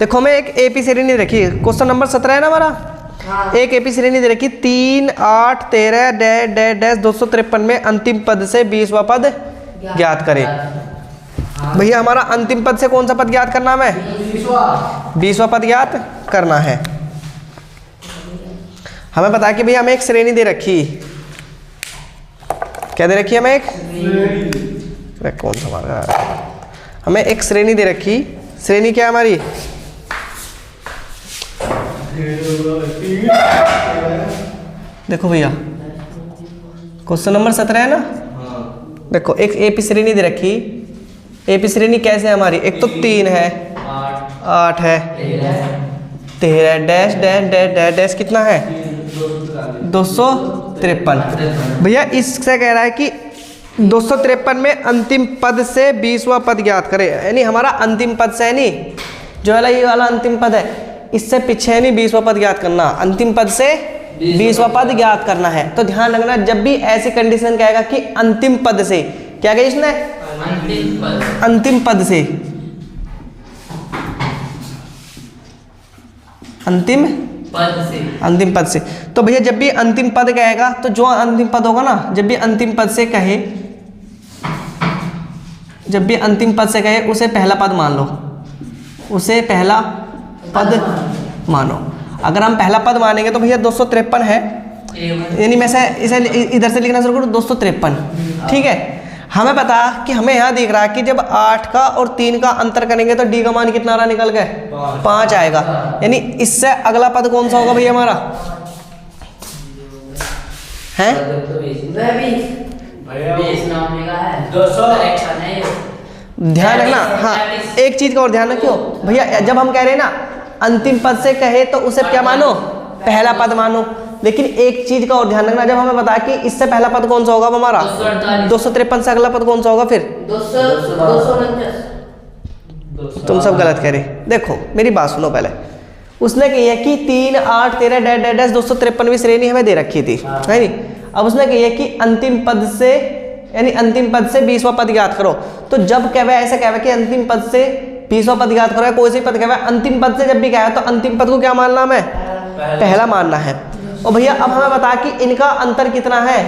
देखो हमें एक एपी श्रेणी रखी है, क्वेश्चन नंबर 17 है ना हमारा। एक एपी श्रेणी दे रखी 3, 8, 13 डैश डैश डैश 253 में अंतिम पद से 20वां पद ज्ञात करें। भैया हमारा अंतिम पद से कौन सा पद ज्ञात करना है? 20वां पद ज्ञात करना है। हमें पता है कि भैया हमें एक श्रेणी दे रखी, क्या दे रखी है हमें? एक कौन सा हमारा, हमें एक श्रेणी दे रखी। श्रेणी क्या है हमारी? देखो भैया क्वेश्चन नंबर 17 है ना। देखो एक एपी श्रेणी दे रखी। एपी श्रेणी कैसे है हमारी? एक तो 3 है, 8 है, 13 dash dash dash dash dash कितना है? 253। भैया इससे कह रहा है कि 253 में अंतिम पद से 20वां पद ज्ञात करे। यानी हमारा अंतिम पद से है नहीं, जो वाला ये वाला अंतिम पद है, इससे पीछे है नहीं 20वां पद ज्ञात करना, अंतिम पद से 20वां पद ज्ञात करना है। तो ध्यान रखना, जब भी ऐसी कंडीशन कहेगा कि अंतिम पद से, क्या कहे इसने? अंतिम पद से, अंतिम पद से। तो भैया जब भी अंतिम पद कहेगा तो जो अंतिम पद होगा ना, जब भी अंतिम पद से कहे, जब भी अंतिम पद से कहे उसे पहला पद मान लो, उसे पहला पद मानो। अगर हम पहला पद मानेंगे तो भैया 253 है, यानी मैं इसे इधर से लिखना शुरू करूँ 253, ठीक है। हमें पता कि हमें यहाँ दिख रहा है कि जब 8 का और 3 का अंतर करेंगे तो डी का मान कितना रहा? निकल गए 5 आएगा। यानी इससे अगला पद कौन सा होगा भैया हमारा? है ध्यान रखना। हाँ एक चीज का और ध्यान रखियो भैया, जब हम कह रहे हैं ना अंतिम पद से कहे तो उसे क्या मानो? पहला पद मानो। लेकिन एक चीज का और ध्यान रखना, जब हमें बताया कि इससे पहला पद कौन सा होगा हमारा? 253 से अगला पद कौन सा होगा फिर? 249। तुम सब गलत कह रहे। देखो मेरी बात सुनो पहले। उसने कही है कि 3, 8, 13 डैश डैश डैश 253वीं श्रेणी हमें दे रखी थी, है नहीं। अब उसने कही है कि अंतिम पद से, यानी अंतिम पद से 20वां पद ज्ञात करो। तो जब कहवे ऐसे कहवे कि अंतिम पद से 20वां पद ज्ञात करो, कोई सी पद कहवे, अंतिम पद से जब भी कहे तो अंतिम पद को क्या मानना है? पहला मानना है। और भैया अब हमें बता कि इनका अंतर कितना है?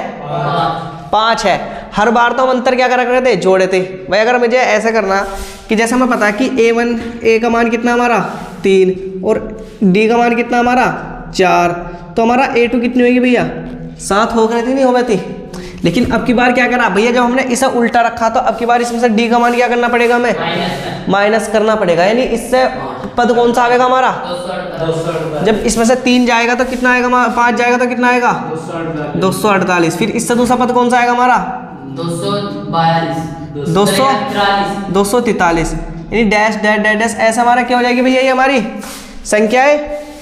5 है। हर बार तो हम अंतर क्या कर रहे थे? जोड़े थे। भाई अगर मुझे ऐसा करना कि जैसे हमें पता कि A का मान कितना हमारा? 3 और D का मान कितना हमारा? 4, तो हमारा A2 कितनी होगी भैया? 7 हो गई थी, नहीं हो गई थी। लेकिन अब की बार क्या करा भैया, जब हमने इसे उल्टा रखा तो अब की बार इसमें से D का मान क्या करना पड़ेगा? हमें माइनस करना पड़ेगा। यानी इससे पद कौन सा आएगा हमारा? जब इसमें से 3 जाएगा तो कितना आएगा? 5 जाएगा तो कितना आएगा? 248। फिर इससे दूसरा पद कौन सा आएगा हमारा? 243। यानी डैश डैश डैश डैश ऐसा हमारा क्या हो जाएगी भैया? ये हमारी संख्याएं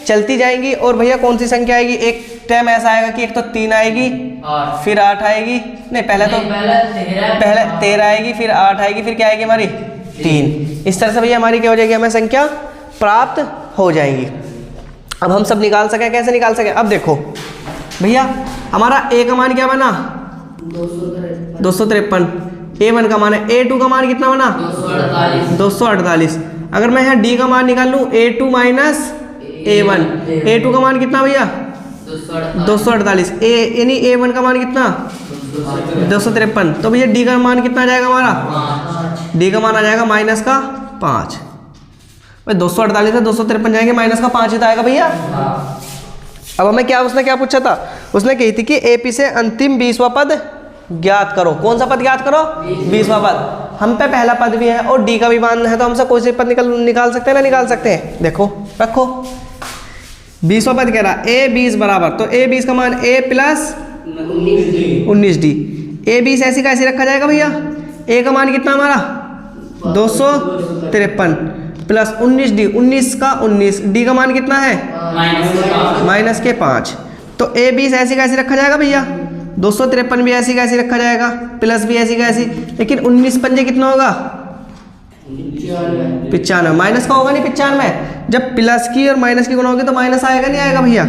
चलती जाएंगी। और भैया कौन सी संख्या आएगी? एक टाइम ऐसा आएगा कि एक तो 3 आएगी, फिर 8 आएगी, नहीं पहले 13 आएगी, फिर 8 आएगी, फिर क्या आएगी हमारी? 3। इस तरह से भैया हमारी क्या हो जाएगी? हमें संख्या प्राप्त हो जाएगी। अब हम सब निकाल सके, कैसे निकाल सके? अब देखो भैया हमारा A का मान क्या बना? 253। A1 का मान है। A2 का मान कितना बना? 248। अगर मैं यहाँ D का मान निकाल लूँ, A2 माइनस A1, A2 का मान कितना भैया? 248। यानी A1 का मान कितना? 253। तो भैया D का मान कितना आ जाएगा हमारा? D का मान आ जाएगा माइनस का 5। भाई 248 से 253 जाएंगे, माइनस का 5 ही तो आएगा भैया। अब हमें क्या, उसने क्या पूछा था? उसने कही थी कि AP से अंतिम 20वां पद ज्ञात करो। कौन सा पद ज्ञात करो? 20वां पद। हम पे पहला पद भी है और D का भी मान है, तो हमसे कोई सी पद निकाल सकते हैं ना? निकाल सकते हैं। देखो रखो 20वां पद कह रहा A20 बराबर, तो A20 का मान A प्लस 19D। A20 ऐसी का ऐसी रखा जाएगा भैया। A का मान कितना हमारा? 253 प्लस 19D, 19 का 19, D का मान कितना है? माइनस के 5। तो A20 ऐसी का ऐसी रखा जाएगा भैया। 253 भी ऐसी का ऐसी रखा जाएगा, प्लस भी ऐसी का ऐसी। लेकिन 19 पंजे कितना होगा? 95। माइनस का होगा नहीं 95। जब प्लस की और माइनस की गुणा होगी तो माइनस आएगा नहीं आएगा भैया?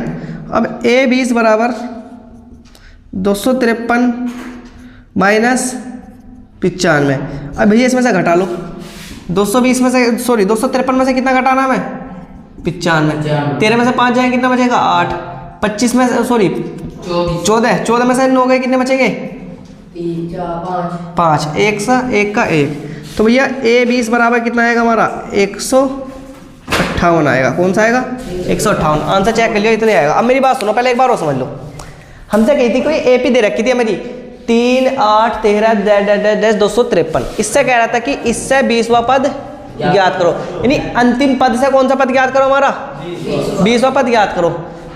अब A20 बराबर 253 माइनस 95। अब भैया इसमें से घटा लो 220 में से, सॉरी 253 में से कितना घटाना है हमें? 95। 13 में से 5 जाएंगे कितना बचेगा 8। 25 में सॉरी 14 में से 9 गए कितने बचेंगे 5। 1 सा 1 का 1। तो भैया A20 बराबर कितना आएगा हमारा 158 आएगा। कौन सा आएगा 158। आंसर चेक कर लियो इतने आएगा। अब मेरी बात सुनो पहले एक बार और समझ लो। हमसे कही थी कोई AP दे रखी थी मेरी 3 8 13 253। इससे कह रहा था कि इससे 20वां पद ज्ञात करो, यानी अंतिम पद से कौन सा पद ज्ञात करो हमारा 20वां पद ज्ञात करो।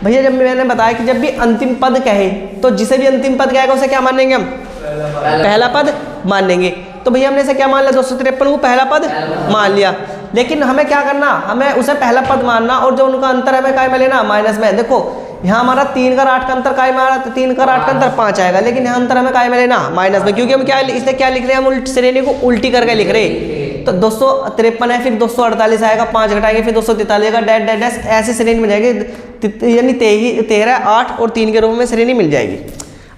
भैया जब मैंने बताया कि जब भी अंतिम पद कहे तो जिसे भी अंतिम पद कहेगा उसे क्या मानेंगे हम पहला पद मानेंगे। तो भैया हमने इसे क्या मान लिया 253 को पहला पद मान लिया। लेकिन हमें क्या करना, हमें उसे पहला पद मानना और जो उनका अंतर हमें काय में लेना माइनस में। देखो यहाँ हमारा 3 का 8 का अंतर काय में आ रहा है, 3 का 8 का अंतर 5 आएगा, लेकिन यहाँ अंतर हमें काय में लेना माइनस में, क्योंकि हम क्या इसलिए क्या लिख रहे हैं हम श्रेणी को उल्टी करके लिख रहे हैं। तो 253 है फिर 248 आएगा, 5 घटाएंगे फिर 243 आएगा, डैश डैश डैश ऐसी श्रेणी मिल जाएगी, यानी 13 8 और 3 के रूप में श्रेणी मिल जाएगी।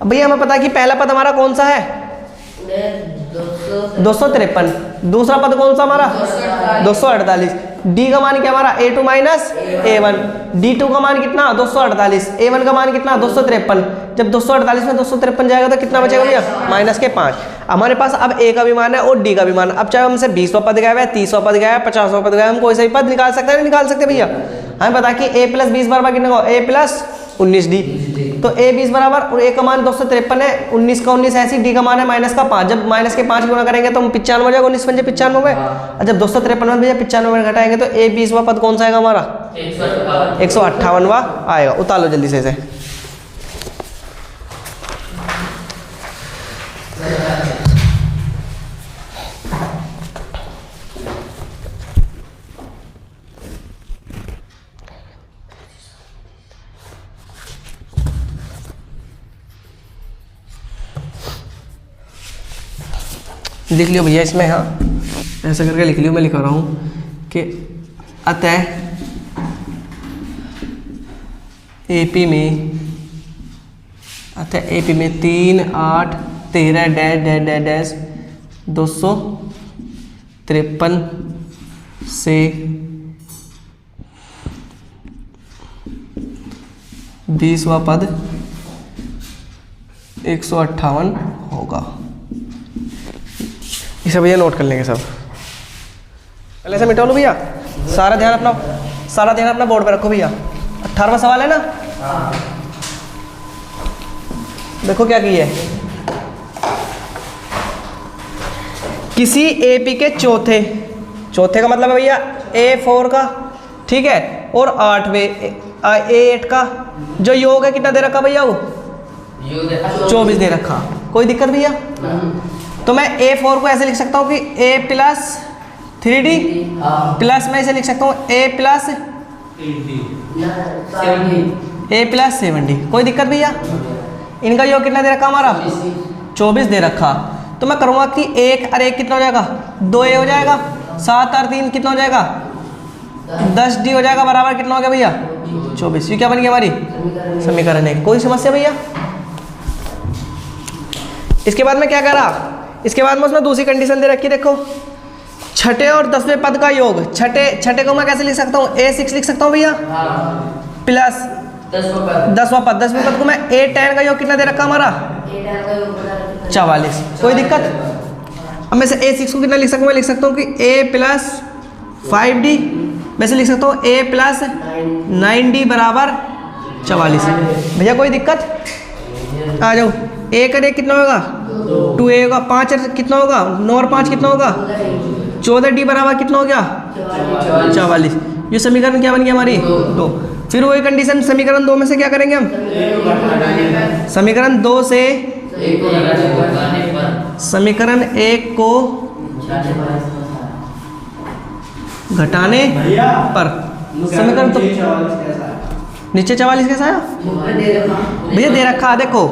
अब भैया हमें पता है कि पहला पद हमारा कौन सा है 253। दूसरा पद कौन सा हमारा 248। डी का मान क्या हमारा A2 माइनस A1। D2 का मान कितना 248। A1 का मान कितना 253। जब 248 में 253 जाएगा तो कितना बचेगा भैया माइनस के 5। हमारे पास अब A का भी मान है और D का भी मान। अब चाहे हमसे 20वां पद गया है 30वां पद गया है 50वां पद गया है, हम कोई सा भी पद निकाल सकते हैं नहीं निकाल सकते भैया। हमें पता कि A + 20 बराबर कितने का A + 19D। तो A20 बराबर और A का मान 253 है, 19 का 19 ऐसी, D का मान है माइनस का 5। जब माइनस के 5 गुना करेंगे तो हम 95 हो जाएगा, 19 पंजे 95 में। और जब 253 में भैया 95 में घटाएंगे तो A20वां पद कौन सा आएगा हमारा 158वां आएगा। उतार लो जल्दी से इसे। लिख लियो भैया इसमें, हाँ ऐसे करके लिख लियो। मैं लिखा रहा हूँ कि अतः AP में 3 8 13 डैश डैश डैश डैश 253 से 20वां पद 158 होगा। इसे भैया नोट कर लेंगे सब। पहले से मिटा लो भैया, सारा ध्यान अपना बोर्ड पे रखो भैया। 18वां सवाल है ना, देखो क्या किया है। किसी AP के चौथे का मतलब है भैया A4 का, ठीक है, और 8 का जो योग है कितना दे रखा भैया वो 24 दे रखा। कोई दिक्कत भैया? तो मैं A4 को ऐसे लिख सकता हूँ कि A + 3D प्लस मैं इसे लिख सकता हूँ A + 7D। कोई दिक्कत भैया? इनका योग कितना दे रखा हमारा 24 दे रखा। तो मैं करूँगा कि 1 और 1 कितना हो जाएगा 2A हो जाएगा, 7 और 3 कितना हो जाएगा 10D हो जाएगा, बराबर कितना हो गया भैया 24। ये क्या बन गया हमारी समीकरण है। कोई समस्या भैया? इसके बाद में क्या करा, इसके बाद में उसने दूसरी कंडीशन दे रखी, देखो छठे और 10वें पद का योग। छठे को मैं कैसे लिख सकता हूँ A6 लिख सकता हूँ भैया, प्लस 10वां पद 10वें पद को मैं A10 का योग कितना दे रखा हमारा 44। कोई दिक्कत? अब मैं से A6 को कितना लिख सकता हूँ, मैं लिख सकता हूँ कि A + 5D, मैं से लिख सकता हूँ A + 9D बराबर 44। भैया कोई दिक्कत? आ जाओ। 1 और 1 कितना होगा 2A होगा, 5 और कितना होगा 9 और 5 कितना होगा 14D बराबर कितना हो गया 44। ये समीकरण क्या बन गया हमारी 2। फिर वही कंडीशन समीकरण 2 में से क्या करेंगे हम, समीकरण 2 से समीकरण 1 को घटाने पर समीकरण तो नीचे 44 कैसा आया भैया दे रखा। देखो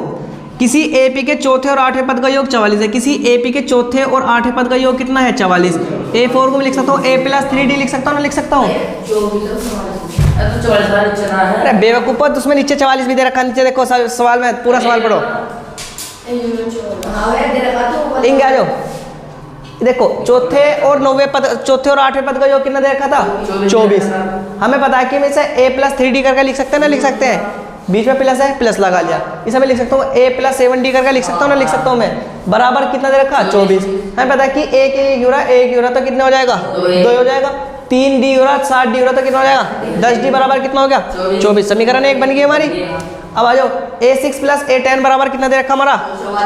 किसी AP के चौथे और 8वें पद का योग 44 है, किसी AP के चौथे और 8वें पद का योग कितना है 44। A4 को मैं लिख सकता हूँ A + 3D लिख सकता हूँ ना, लिख सकता हूँ। अरे बेवकूफ, उसमें नीचे 44 भी दे रखा। नीचे देखो सवाल में, पूरा सवाल पढ़ो। इंगे आ जाओ, देखो चौथे और 9वें पद, चौथे और 8वें पद का योग कितना दे रखा था 24। हमें पता है कि हम इसे a प्लस 3d करके लिख सकते हैं ना, लिख सकते हैं, बीच में प्लस है, प्लस लगा लिया, इसे मैं लिख सकता हूँ a प्लस 7d करके लिख सकता हूँ ना, लिख सकता हूँ मैं, बराबर कितना दे रखा 24। हमें पता है कि एक यूरा तो कितना हो जाएगा 2 हो जाएगा, 3d यूरा 7d यूरा तो कितना हो जाएगा 10d बराबर कितना हो गया 24। समीकरण 1 बन गई हमारी। अब आ जाओ a6 प्लस a10 बराबर कितना दे रखा हमारा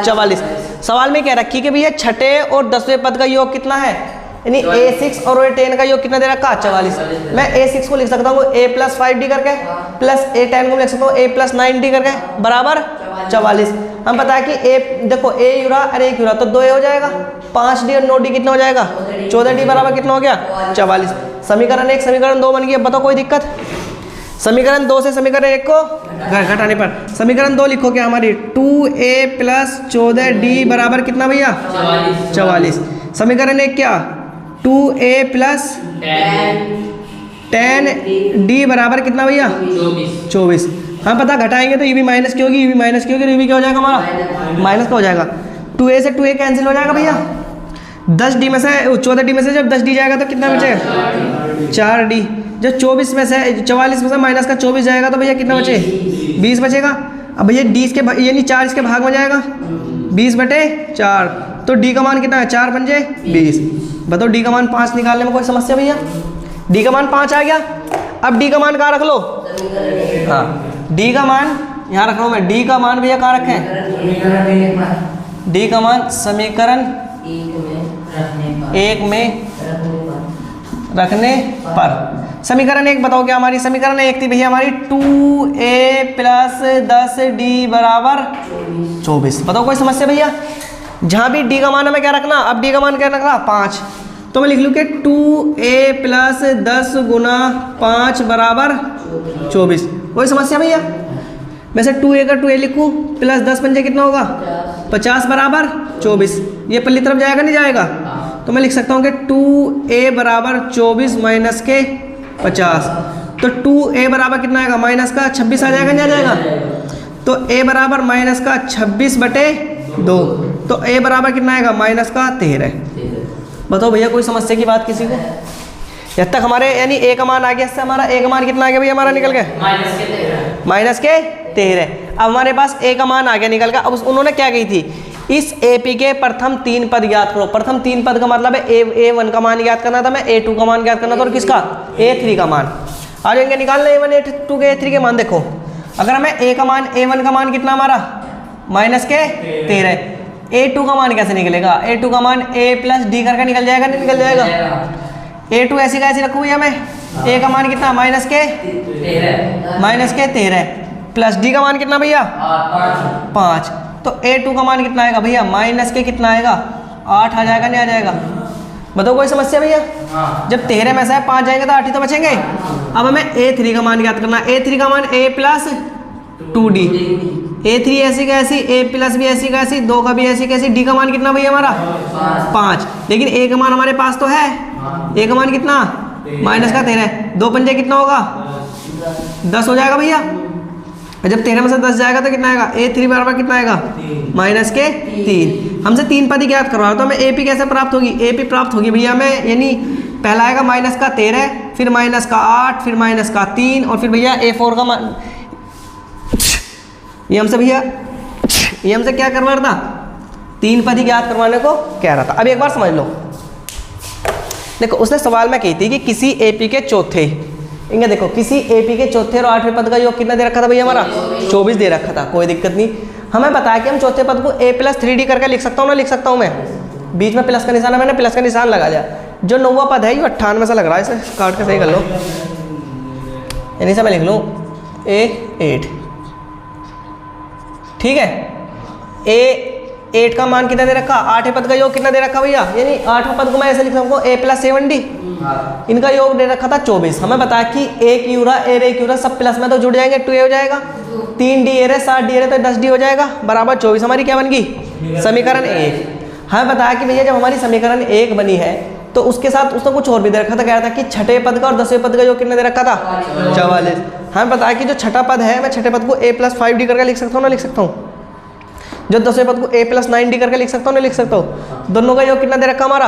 44। सवाल में क्या रखी कि भैया छठे और 10वें पद का योग कितना है, यानी a6 और a10 का योग कितना दे रखा 44। मैं a6 को लिख सकता हूँ a प्लस 5d करके, प्लस a10 को लिख सकता हूँ a प्लस 9d करके, बराबर 44। हम पता है कि a देखो a यूरा और 1 यूरा तो 2a हो जाएगा, 5d और 9d कितना हो जाएगा 14d बराबर कितना हो गया 44। समीकरण 1 समीकरण 2 बन गया। बताओ कोई दिक्कत। समीकरण 2 से समीकरण 1 को घटाने पर समीकरण 2 लिखो क्या हमारी 2a प्लस 14d बराबर कितना भैया 44। समीकरण 1 क्या 2a प्लस 10d बराबर कितना भैया 24। हम पता घटाएंगे तो ये भी माइनस की होगी, ये भी माइनस की होगी, ये भी क्या हो जाएगा हमारा माइनस का हो जाएगा। 2a से 2a कैंसिल हो जाएगा भैया, 10d में से 14d में से जब 10d जाएगा तो कितना बचेगा 4d। जब 24 में से 44 में से माइनस का 24 जाएगा तो भैया कितना बचे 20 बचेगा। अब भैया d इसके यानी 4 इसके भाग में जाएगा 20/4, तो d का मान कितना है 4 पंजे 20। बताओ d का मान 5 निकालने में कोई समस्या भैया, d का मान 5 आ गया। अब d का मान कहाँ रख लो, हाँ d का मान यहाँ रख रहा हूँ मैं, d का मान भैया कहाँ रखें, d का मान समीकरण 1 में रखने पर। समीकरण 1 बताओ क्या हमारी समीकरण 1 थी भैया हमारी 2a प्लस 10d बराबर 24। बताओ कोई समस्या भैया। जहाँ भी d का मान हमें क्या रखना, अब d का मान क्या रखना 5, तो मैं लिख लूँ कि 2a प्लस 10 गुना 5 बराबर 24। कोई समस्या भैया। वैसे 2a का 2a लिखूँ प्लस 10 पंजे कितना होगा 50 बराबर 24। ये पल्ली तरफ जाएगा नहीं जाएगा, तो मैं लिख सकता हूँ कि 2a बराबर 24 माइनस के 50, तो 2a बराबर कितना आएगा माइनस का 26 आ जाएगा नहीं आ जाएगा, तो a बराबर माइनस का 26/2, तो a बराबर कितना आएगा माइनस का 13। बताओ भैया कोई समस्या की बात किसी को। जब तक हमारे यानी a का मान आ गया, इससे हमारा a का मान कितना आ गया भैया हमारा निकल गया माइनस के 13। अब हमारे पास a का मान आ गया निकल गया। अब उन्होंने क्या कही थी, इस AP के प्रथम 3 पद ज्ञात करो। प्रथम 3 पद का मतलब है A1 का मान ज्ञात करना था, मैं A2 का मान ज्ञात करना था, और किसका A3 का मान। आ जाएंगे निकालना A1 A2 के A3 के मान। देखो अगर हमें A का मान A1 का मान कितना हमारा माइनस के 13, A2 का मान कैसे निकलेगा, A2 का मान A प्लस D करके निकल जाएगा नहीं निकल जाएगा। A2 ऐसी कैसी रखूँ भैया मैं, A का मान कितना माइनस के 13 प्लस D का मान कितना भैया 5, तो A2 का मान कितना आएगा भैया माइनस के कितना आएगा 8 आ जाएगा नहीं आ जाएगा। बताओ कोई समस्या भैया। जब 13 में से 5 जाएंगे तो 8 ही तो बचेंगे। अब हमें A3 का मान ज्ञात करना। A3 का मान A प्लस 2D, A3 ऐसी कैसी, A प्लस भी ऐसी कैसी, 2 का भी ऐसी कैसी, D का मान कितना भैया हमारा 5, लेकिन A का मान हमारे पास तो है, A का मान कितना माइनस का 13, 2 पंजे कितना होगा 10 हो जाएगा भैया। जब 13 में से 10 जाएगा तो कितना आएगा A3 बराबर कितना आएगा माइनस के 3। हमसे 3 पद ज्ञात करवा तो हमें AP कैसे प्राप्त होगी, AP प्राप्त होगी भैया हमें, यानी पहला आएगा माइनस का 13, फिर माइनस का 8, फिर माइनस का 3, और फिर भैया A4 का मान। ये हमसे भैया ये हमसे क्या करवा रहा था, 3 पद ज्ञात करवाने को कह रहा था। अब एक बार समझ लो। देखो उसने सवाल में कही थी कि किसी AP के चौथे, इनका देखो किसी AP के चौथे और 8वें पद का योग कितना दे रखा था भैया हमारा 24 दे रखा था। कोई दिक्कत नहीं, हमें बताया कि हम चौथे पद को A प्लस 3D करके लिख सकता हूँ ना, लिख सकता हूँ मैं, बीच में प्लस का निशान है, मैंने प्लस का निशान लगा लिया। जो 9वां पद है ये 98 सा लग रहा है, इसे काट के सही कर लो, यानी से मैं लिख लूँ A8, ठीक है। A8 का मान कितना दे रखा, 8वें पद का योग कितना दे रखा भैया, यानी 8वें पद को मैं ऐसे लिख सकता हूँ A प्लस 7D, इनका योग दे रखा था 24। हमें बताया कि एक यूरा एक यूरा सब प्लस में तो जुड़ जाएंगे, 2A हो जाएगा, 3D है 7D है तो 10D हो जाएगा, बराबर 24 हमारी क्या बन गई समीकरण 1। हमें बताया कि भैया जब हमारी समीकरण 1 बनी है तो उसके साथ उसने कुछ और भी दे रखा था, कह रहा था कि छठे पद का और 10वें पद का योग कितना दे रखा था 44। हमें बताया कि जो छठा पद है मैं छठे पद को A प्लस 5D करके लिख सकता हूँ ना, लिख सकता हूँ, जो 10वें पद को a प्लस 9d करके लिख सकता हूँ, नहीं लिख सकता हूँ? दोनों का योग कितना दे रखा हमारा?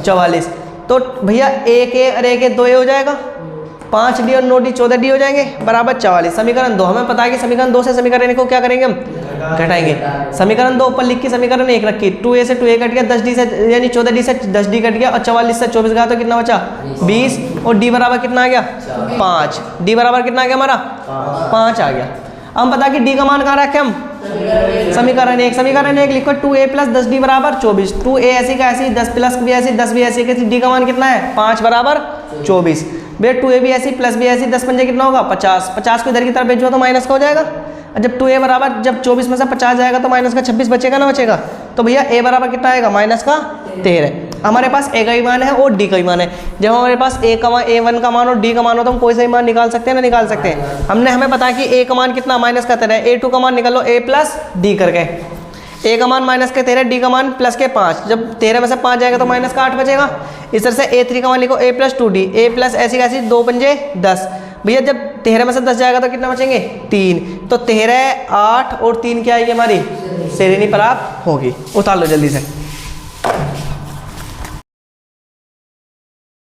44। तो भैया एक ए और एक ए 2a हो जाएगा, 5d और 9d 14d हो जाएंगे, बराबर 44। समीकरण 2 हमें पता है कि समीकरण 2 से समीकरण को क्या करेंगे हम? घटाएंगे। समीकरण 2 ऊपर लिख के समीकरण 1 रखी, 2a से 2a कट गया, 10d से यानी 14d से 10d कट गया और 44 से 24 गया तो कितना बचा? 20। और d बराबर कितना आ गया? 5। d बराबर कितना आ गया हमारा? 5 आ गया। अब हम पता कि d का मान कहाँ रखे हम? समीकरण 1। समीकरण 1 लिखो 2a प्लस 10d बराबर 24। 2a ऐसी का ऐसी, 10 प्लस भी ऐसी, 10 भी ऐसी, d का मान कितना है? 5 बराबर 24। भैया 2a भी ऐसी प्लस भी ऐसी, 10 पंजे कितना होगा? 50। 50 को इधर की तरफ भेजो तो माइनस का हो जाएगा। और जब 2a बराबर जब 24 में से 50 जाएगा तो माइनस का 26 बचेगा ना बचेगा। तो भैया a बराबर कितना आएगा? माइनस का 13। हमारे पास a का ही मान है और d का ही मान है। जब हमारे पास a1 का मान और d का मान हो तो हम कोई सा ही मान निकाल सकते हैं ना? निकाल सकते हैं। हमें पता है कि a का मान कितना? माइनस का 13 है। a2 का मान निकालो a प्लस d करके, a का मान माइनस के 13, d का मान प्लस के 5। जब 13 में से 5 जाएगा तो माइनस का 8 बचेगा। इस तरह से a3 का मान लिखो a plus 2d, a plus ऐसी कैसी 2 पंजे 10। भैया जब 13 में से 10 जाएगा तो कितना बचेंगे? 3। तो 13, 8 और 3 क्या आएगी हमारी? श्रेणी प्राप्त होगी। उतार लो जल्दी से।